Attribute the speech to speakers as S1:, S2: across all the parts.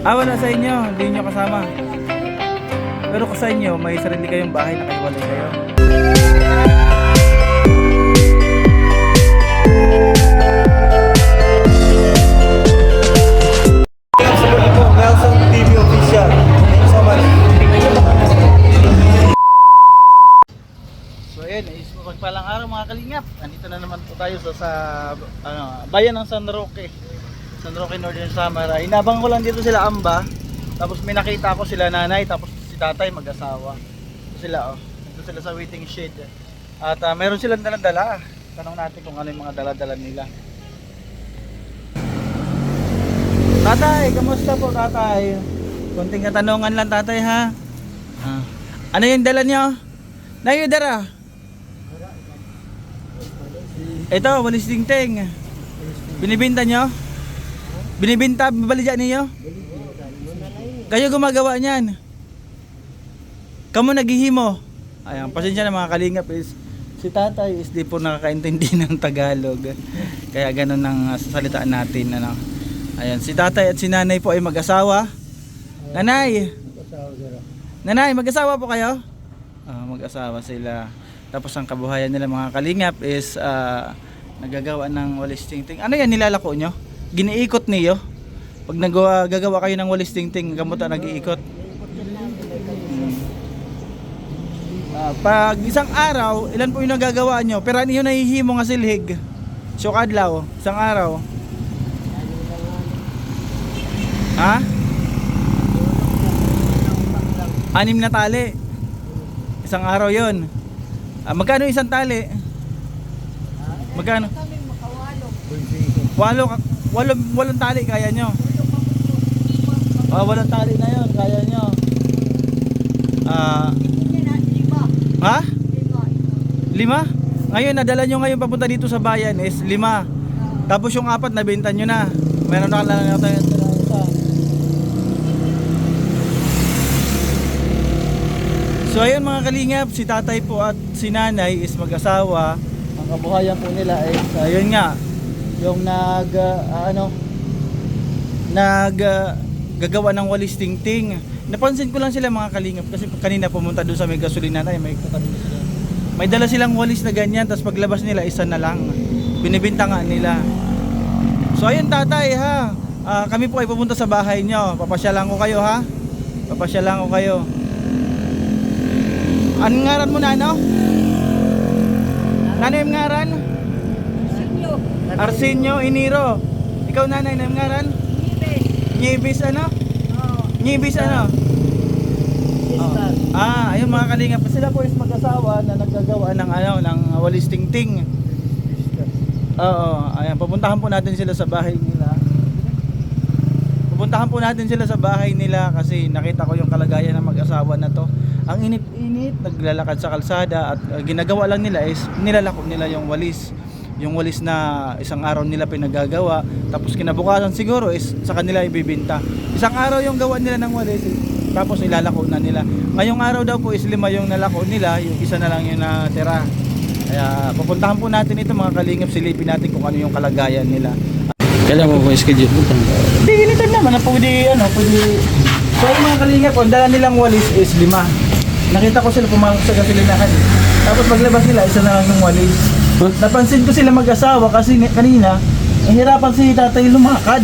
S1: Wala sa inyo, hindi nyo kasama. Pero kung sa inyo, may sarili kayong bahay na kaiwalay kayo.
S2: Nelson TV Official. Thank you so much.
S1: So ayun, pagpalang araw mga kalingap. Andito na naman po tayo sa bayan ng San Roque. San Roque, Northern Samara. Inabang ko lang dito sila Amba. Tapos may nakita ko sila nanay, tapos si tatay mag-asawa. Sila dito sila sa waiting shed. At meron silang dala-dala. Tanong natin kung ano yung mga dala-dala nila. Tatay, kamusta po tatay? Konting katanungan lang tatay ha. Ano yung dala nyo? Nayudara. Ito, walis tingting. Binibinta nyo? Binibinta, babalidya niyo? Kayo gumagawa niyan? Kamu naghihimo? Ayan, pasensya na mga kalingap is si tatay is di po nakakaintindi ng Tagalog. Kaya ganun ang sasalitaan natin. Ano. Ayan, si tatay at si nanay po ay mag-asawa. Nanay! Nanay, mag-asawa po kayo? Mag-asawa sila. Tapos ang kabuhayan nila mga kalingap is nagagawa ng walis tingting. Ano yan nilalako nyo? Giniikot niyo? Pag gagawa kayo ng walis tingting, gamuta nag-iikot. Pag isang araw, ilan po yung nagagawa nyo? Pero ano yung nahihimo nga silhig? So kadlaw, isang araw. Ha? 6 na tali. Isang araw yon. Magkano isang tali? Magkano? Walong tali kaya nyo. Walong tali na yon kaya nyo. Ha? 5? Ngayon nadala nyo ngayon papunta dito sa bayan is 5. Tapos yung 4 nabenta nyo na. Meron na lang natin isa. So ayun mga kalingap, si tatay po at si nanay is mag-asawa. Ang kabuhayan po nila is ayun nga, yung gagawa ng walis tingting. Napansin ko lang sila mga kalingap kasi kanina pumunta doon sa may gasolina na may katabi sila. May dala silang walis na ganyan, tapos paglabas nila isa na lang. Binibinta nga nila. So ayun tatay ha, kami po ay pupunta sa bahay nyo. Papasyalan ko kayo ha. Papasyalan ko kayo. Anong ngaran mo na ano? Ano yung ngaran? Arsenio Iniro. Ikaw nanay na yung ngaran? Nieves ano? Nieves ano? Ayun mga kalingap, sila po is mag-asawa na naggagawa ng ng walis tingting. Ayan, pupuntahan po natin sila sa bahay nila. Pupuntahan po natin sila sa bahay nila kasi nakita ko yung kalagayan ng mag-asawa na to. Ang init-init, naglalakad sa kalsada at ginagawa lang nila is nilalako nila yung walis. Yung walis na isang araw nila pinagagawa, tapos kinabukasan siguro is sa kanila ibibinta. Isang araw yung gawa nila ng walis, tapos ilalako na nila. Ngayong araw daw po is 5 yung nalako nila, yung isa na lang yung natira. Kaya pupuntahan po natin ito mga kalingap, silipin natin kung ano yung kalagayan nila.
S3: Kailan mo po schedule mo?
S1: Hindi, ganito naman, pwede. So yung mga kalingap, ang dala nilang walis is 5. Nakita ko sila pumasok sa gasolinahan. Tapos paglabas nila, isa na lang yung walis. Napansin ko sila mag-asawa kasi kanina hirapan si tatay lumakad.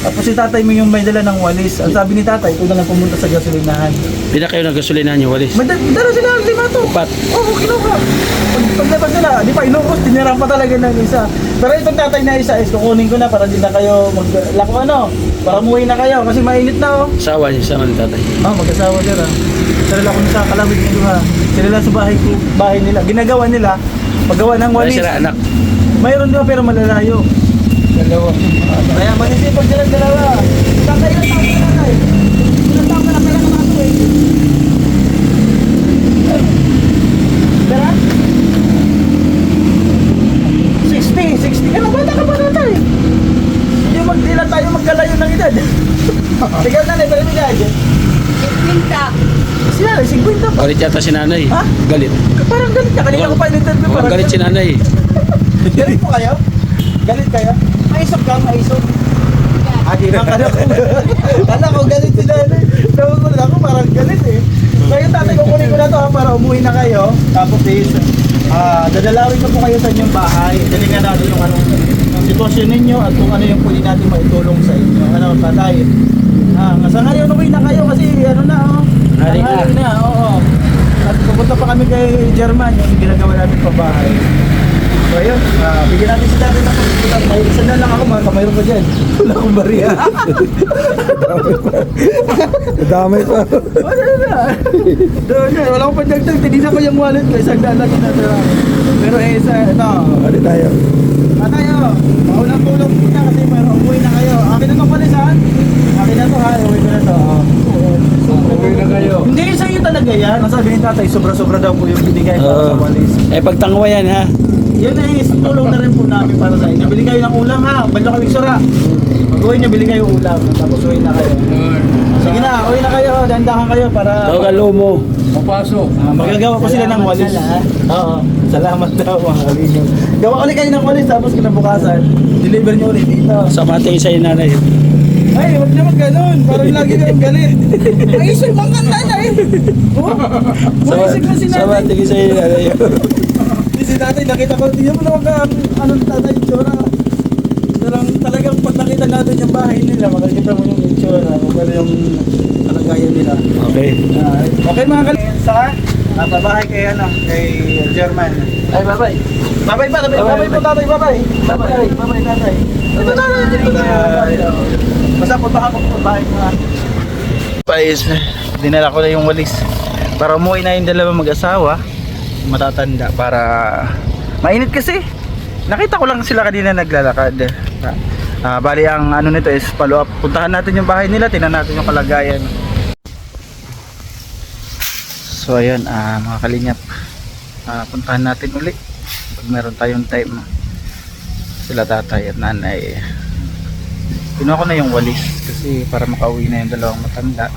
S1: Tapos si tatay mo yung may dala ng walis. Ang sabi ni tatay, ito na lang pumunta sa gasolinahan.
S3: Pila kayo ng gasolinahan yung walis?
S1: May dala sila ng 5 to.
S3: 4.
S1: Oo, kinuha. Paglabas nila, di pa inubos, tinirang pa talaga ng isa. Pero itong tatay na isa is kukunin ko na para di na kayo maglako para umuwi na kayo kasi mainit na
S3: Asawa niya, sama ni tatay.
S1: Mag-asawa sila. Sila lang kung sa kalawit nito ha. Sila lang sa bahay nila. Ginagawa nila, paggawa ng walis.
S3: Sila anak.
S1: Mayroon din pero malalayo. Dalawa. Kaya manisipag silang dalawa. Saan kayo ang tawag na nanay? Ilang taon ka na pala nakatuloy? Tara? 60 ka na, bata ka pa natay. Hindi magdilan tayo magkalayo ng edad. Ikaw nanay, pero may edad? 50. Siya, 50 pa.
S3: Galit yata si nanay.
S1: Ha?
S3: Galit.
S1: Parang galit ka, kanina ko pa in-interview.
S3: Mukhang galit si nanay.
S1: Galit po kayo? Galit kayo? Maisog ka, maisog. Di ba? Kala ko galit sila. Tawag ko na ako, parang galit eh. So yung tatay, kukunin ko na to ha, para umuwi na kayo. Tapos is, dadalawin ko po kayo sa inyong bahay. Dalingan natin yung anong sitwasyon ninyo at kung ano yung pwede natin maitulong sa inyo. Ano, tatay? Sa ngayon, umuwi na kayo kasi ano na,
S3: Hari na.
S1: Hari na, oo. At pupunta pa kami kay German, yung ginagawa natin pa bahay. So ayun, bigyan natin si tatay ng pagkukutan. May isa na lang ako, mga mayroon pa dyan. Wala akong bariya.
S2: Damay pa.
S1: Wala na. Doon na, wala akong pandagdag. Tinignan ko yung wallet ko, isang dalag na tira. Pero isa, ito.
S2: Ano tayo?
S1: Tayo, maulang tulong po niya kasi mayroon umuwi na kayo. Akin na itong palisan. Akin na ito ha, uwi ko na ito.
S2: Uwi na kayo.
S1: Hindi, sa iyo talaga yan. Ang sabi ni tatay, sobra-sobra daw po yung binigay para sa walis.
S3: Pagtangwa yan ha.
S1: Yun ay tulong na rin po namin para sa inyo. Bili kayo ng ulam ha, balo kami sura. Pag-uwi nyo, bili kayo ulam. Tapos uwi na kayo. Sige na, uwi na kayo. Dandahan kayo para...
S3: Tawag ka lumo.
S2: Papasok.
S1: Magagawa po sila ng walis. Oo. Salamat daw mga kalinyo. Gawa ulit kayo ng walis tapos kinabukasan. Deliver nyo ulit dito.
S3: Sa mati sa'yo nanay.
S1: Ay, huwag naman ganun. Parang lagi kayong galit. Maisip lang ka nanay. Oh, maisip na si
S3: Sa
S1: nanay.
S3: mati sa'yo nanay.
S1: Hindi si tatay, nakita ko. Tingnan mo naman ka, anong tatay yung tsura. Talagang pag nakita natin yung bahay nila, makikita mo yung itsura. Kung ano yung kalagayan nila.
S3: Okay.
S1: Okay mga kalinyo. Sa pabahay kay ano, kay German.
S3: Ay, bye-bye.
S1: Babay pa, babay po tatay, babay. Babay tatay. Ito tatay, dito tatay. Basta punta ko po bahay ko ha. Pais, dinala ko na yung walis. Para umuwi na yung dalawa mag-asawa, matatanda para mainit kasi. Nakita ko lang sila kanina naglalakad. Bali ang ano nito is follow up. Puntahan natin yung bahay nila, tingnan natin yung kalagayan. So ayan, mga kalingap. Puntahan natin uli pag meron tayong time. Sila tatay at nanay. Kinuha ko na yung walis kasi para makauwi na yung dalawang matanda.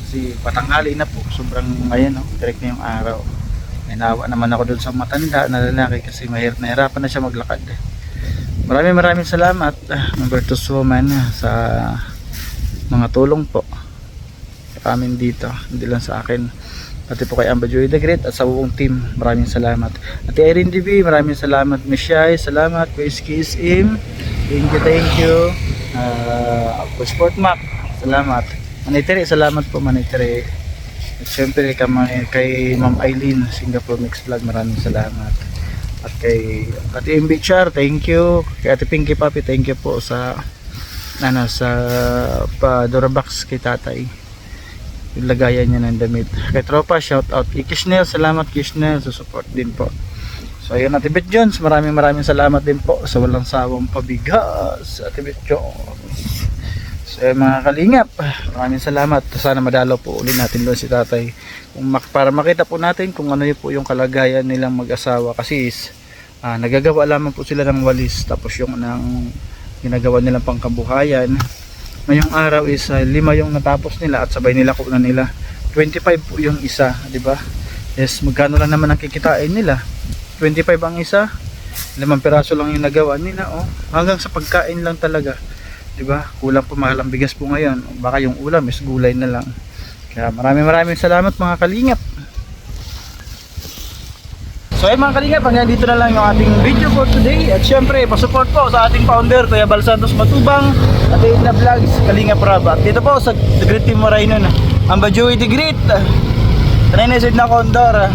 S1: Kasi patanghali na po, sobrang ayan, direct na yung araw. Nainawa naman ako dun sa matanda na lalaki kasi nahirapan na siya maglakad. Maraming salamat, Membertus Woman, sa mga tulong po sa amin dito, hindi lang sa akin, pati po kay Amba Joy the Great at sa buong team. Maraming salamat. At Irene TV, maraming salamat. Misyay, salamat. Kuis Kisim, thank you. Sport Mac, salamat. Manitiri, salamat po Manitiri. At syempre kay Ma'am Eileen, Singapore Mix Vlog, maraming salamat. At kay Ate MB Char, thank you. Kay Ate Pinky Papi, thank you po sa Dorabox kay tatay. Yung lagayan niya ng damit. Kay Tropa, shout out. Kay Kishnel, salamat Kishnel sa support din po. So ayun, Ate Bet Jones, maraming salamat din po sa walang sawang pabigas, Ate Bet Jones. So mga kalingap, maraming salamat. Sana madalaw po ulit natin doon si tatay para makita po natin kung ano po yung kalagayan nilang mag-asawa kasi nagagawa lamang po sila ng walis tapos yung ginagawa nilang pangkabuhayan. Ngayong araw is 5 yung natapos nila at sabay nila kunan nila 25 po yung isa, di ba? Yes, magkano lang naman ang kikitain nila? 25 ang isa, 5 piraso lang yung nagawa nila, hanggang sa pagkain lang talaga, di ba? Kulang po, mahal ang bigas po ngayon, baka yung ulam is gulay na lang. Kaya maraming salamat mga kalingap. So ay mga kalingap, hanggang dito na lang yung ating video for today. At syempre, pasupport po sa ating founder, Kuya Bal Santos Matubang, at Edna Vlogs, Kalingap Rab. At dito po sa The Great Team Moreno na Amba Joey the Great, Renesed na Condor,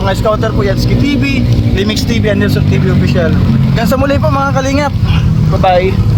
S1: mga scouter po yan, Ski TV, Limix TV, and Nelson TV Official. Hanggang sa muli po mga kalingap. Bye bye.